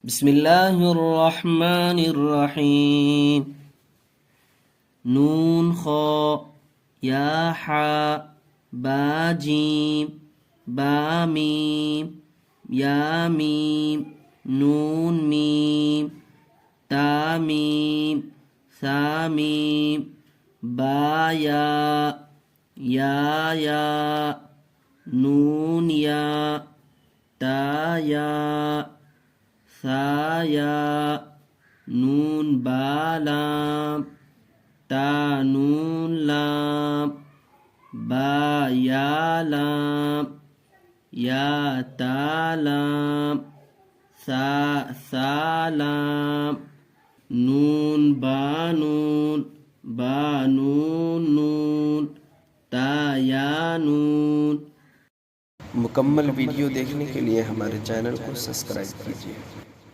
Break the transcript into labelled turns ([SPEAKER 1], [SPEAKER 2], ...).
[SPEAKER 1] बिस्मिल्लाहिर्रहमानिर्रहीम। नून खा या हा बा जीम बा मीम या मीम नून मीम ता मीम सा मीम बा या नून या ता या सा या नून बा लाम ता नून लाम बा या लाम या ता लाम सा लाम नून बा नून नून ता या नून।
[SPEAKER 2] मुकम्मल वीडियो देखने के लिए हमारे चैनल को सब्सक्राइब कीजिए।